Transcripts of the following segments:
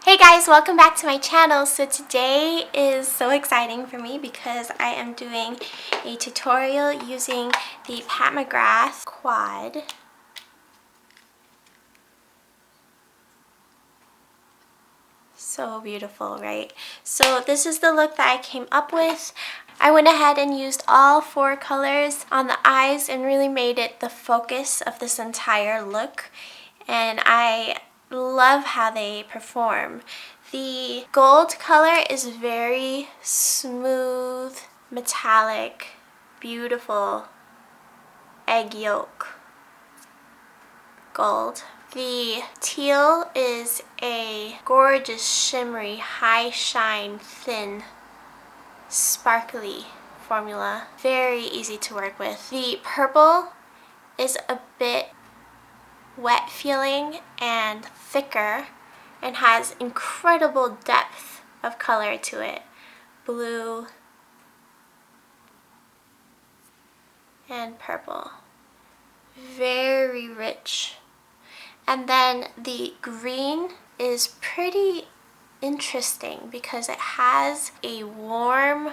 Hey guys, welcome back to my channel. So today is so exciting for me because I am doing a tutorial using the McGrath quad. So beautiful, right? So this is the look that I came up with. I went ahead and used all 4 colors on the eyes and really made it the focus of this entire look. And I love how they perform. The gold color is very smooth, metallic, beautiful egg yolk gold. The teal is a gorgeous, shimmery, high shine, thin, sparkly formula. Very easy to work with. The purple is a bit wet feeling and thicker and has incredible depth of color to it. Blue and purple. Very rich. And then the green is pretty interesting because it has a warm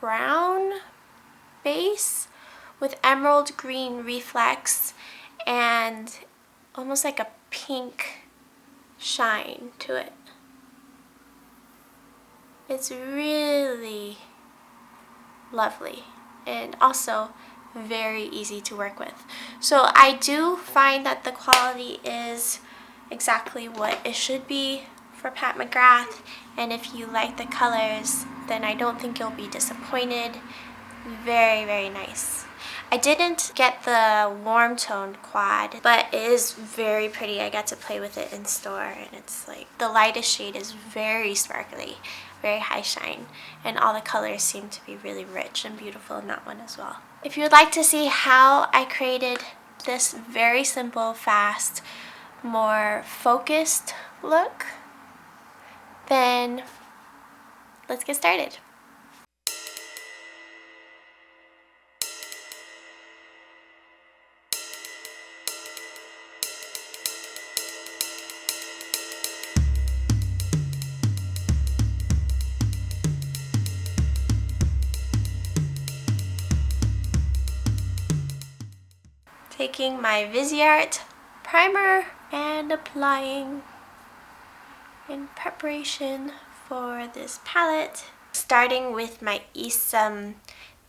brown base with emerald green reflex and almost like a pink shine to it. It's really lovely and also very easy to work with. So I do find that the quality is exactly what it should be for McGrath, and if you like the colors, then I don't think you'll be disappointed. Very, very nice. I didn't get the warm toned quad, but it is very pretty. I got to play with it in store, and it's like the lightest shade is very sparkly, very high shine, and all the colors seem to be really rich and beautiful in that one as well. If you would like to see how I created this very simple, fast, more focused look, then let's get started. Taking my Viseart primer and applying in preparation for this palette. Starting with my Esom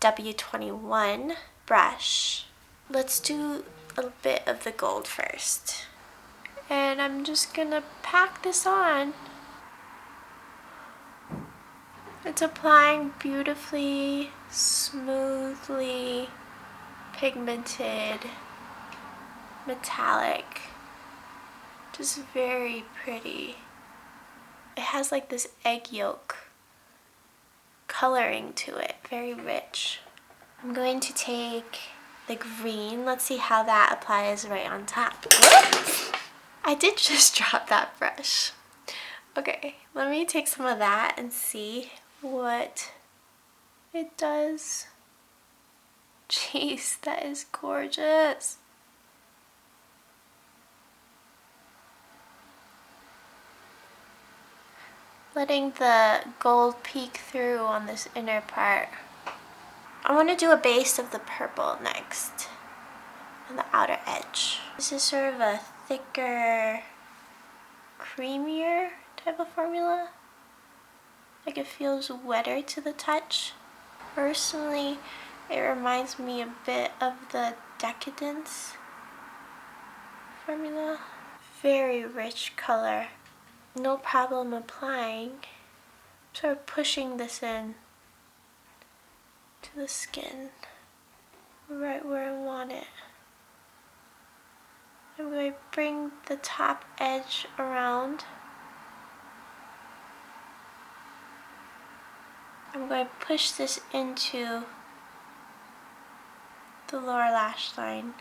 W21 brush. Let's do a bit of the gold first. And I'm just gonna pack this on. It's applying beautifully, smoothly, pigmented, metallic, just very pretty. It has like this egg yolk coloring to it, very rich. I'm going to take the green. Let's see how that applies right on top. Whoops! I did just drop that brush. Okay, let me take some of that and see what it does. Jeez, that is gorgeous. Letting the gold peek through on this inner part. I want to do a base of the purple next on the outer edge. This is sort of a thicker, creamier type of formula. Like it feels wetter to the touch. Personally, it reminds me a bit of the Decadence formula. Very rich color. No problem applying. Sort of pushing this in to the skin, right where I want it. I'm going to bring the top edge around. I'm going to push this into the lower lash line.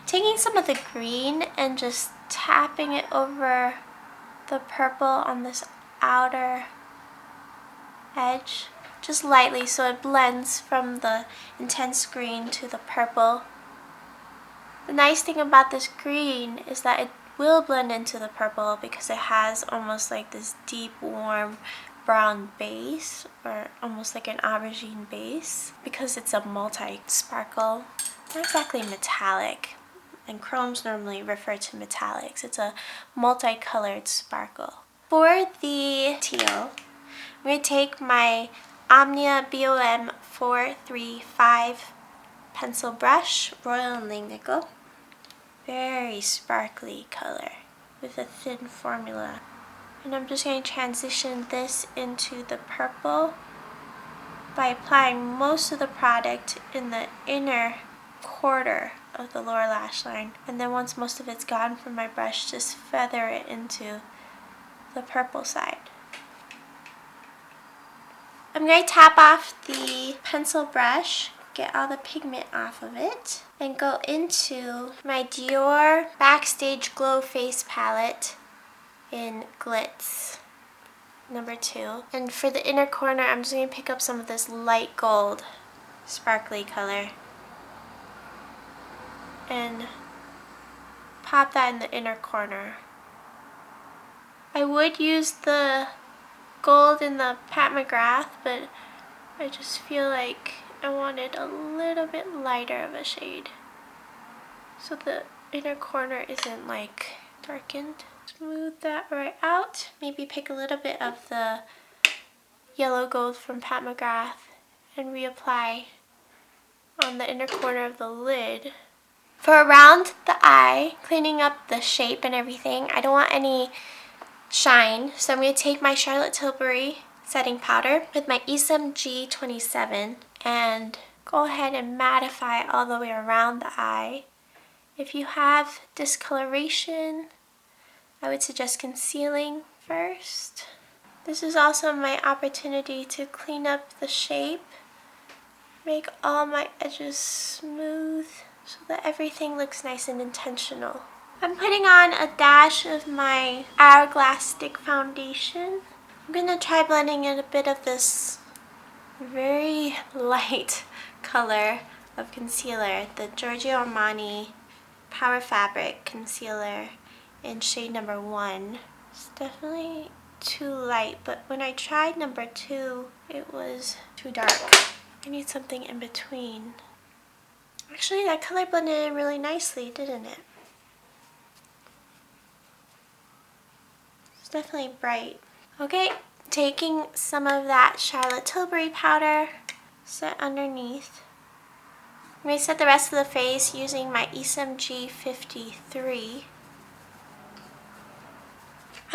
Taking some of the green and just tapping it over the purple on this outer edge, just lightly so it blends from the intense green to the purple. The nice thing about this green is that it will blend into the purple because it has almost like this deep, warm brown base, or almost like an aubergine base, because it's a multi-sparkle, not exactly metallic, and chromes normally refer to metallics. It's a multicolored sparkle. For the teal, I'm going to take my Omnia BOM 435 pencil brush, Royal and Nickel. Very sparkly color with a thin formula. And I'm just going to transition this into the purple by applying most of the product in the inner quarter of the lower lash line. And then once most of it's gone from my brush, just feather it into the purple side. I'm going to tap off the pencil brush, get all the pigment off of it, and go into my Dior Backstage Glow Face Palette in Glitz number 2. And for the inner corner, I'm just going to pick up some of this light gold sparkly color and pop that in the inner corner. I would use the gold in the Pat McGrath, but I just feel like I wanted a little bit lighter of a shade so the inner corner isn't like darkened. Smooth that right out. Maybe pick a little bit of the yellow gold from Pat McGrath and reapply on the inner corner of the lid. For around the eye, cleaning up the shape and everything, I don't want any shine, so I'm going to take my Charlotte Tilbury setting powder with my Esom G27 and go ahead and mattify all the way around the eye. If you have discoloration, I would suggest concealing first. This is also my opportunity to clean up the shape, make all my edges smooth so that everything looks nice and intentional. I'm putting on a dash of my Hourglass Stick Foundation. I'm going to try blending in a bit of this very light color of concealer, the Giorgio Armani Power Fabric Concealer in shade number 1. It's definitely too light, but when I tried number 2, it was too dark. I need something in between. Actually, that color blended in really nicely, didn't it? It's definitely bright. Okay, taking some of that Charlotte Tilbury powder, set underneath. I'm going to set the rest of the face using my Esom G53.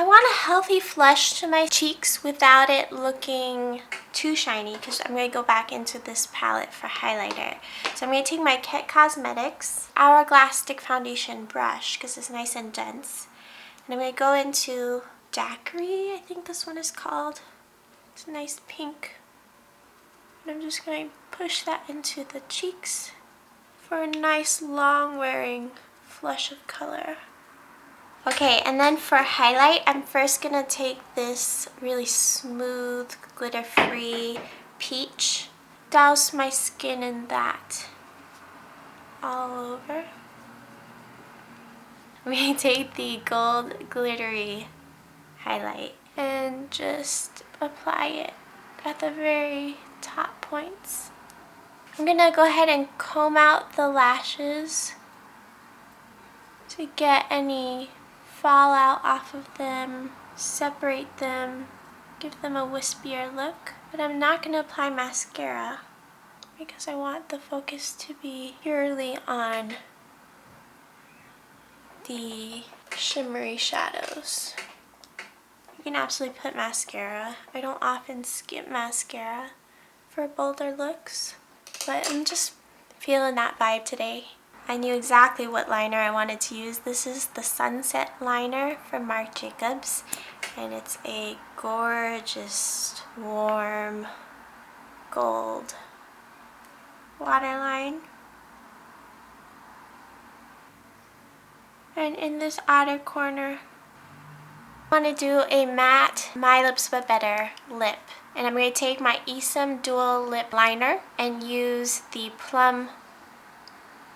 I want a healthy flush to my cheeks without it looking too shiny, because I'm going to go back into this palette for highlighter. So I'm going to take my Kit Cosmetics Hourglass Stick Foundation brush, because it's nice and dense. And I'm going to go into Daiquiri, I think this one is called. It's a nice pink. And I'm just going to push that into the cheeks for a nice long wearing flush of color. Okay, and then for highlight, I'm first going to take this really smooth, glitter-free peach, douse my skin in that all over. I'm going to take the gold glittery highlight and just apply it at the very top points. I'm going to go ahead and comb out the lashes to get any fallout off of them, separate them, give them a wispier look. But I'm not going to apply mascara because I want the focus to be purely on the shimmery shadows. You can absolutely put mascara. I don't often skip mascara for bolder looks, but I'm just feeling that vibe today. I knew exactly what liner I wanted to use. This is the Sunset liner from Marc Jacobs, and it's a gorgeous, warm gold waterline. And in this outer corner, I want to do a matte My Lips But Better lip. And I'm going to take my Esom Dual Lip Liner and use the plum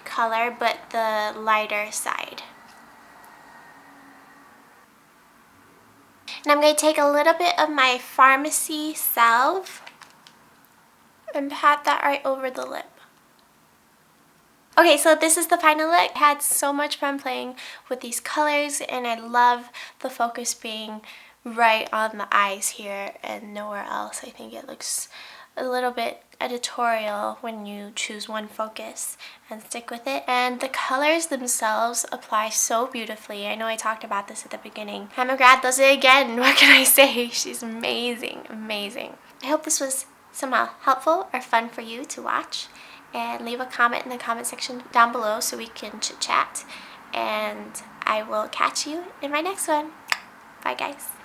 color, but the lighter side. And I'm going to take a little bit of my Pharmacy Salve and pat that right over the lip. Okay, so this is the final look. I had so much fun playing with these colors, and I love the focus being right on the eyes here and nowhere else. I think it looks a little bit editorial when you choose one focus and stick with it. And the colors themselves apply so beautifully. I know I talked about this at the beginning. McGrath does it again. What can I say? She's amazing, amazing. I hope this was somehow helpful or fun for you to watch. And leave a comment in the comment section down below so we can chit chat. And I will catch you in my next one. Bye guys.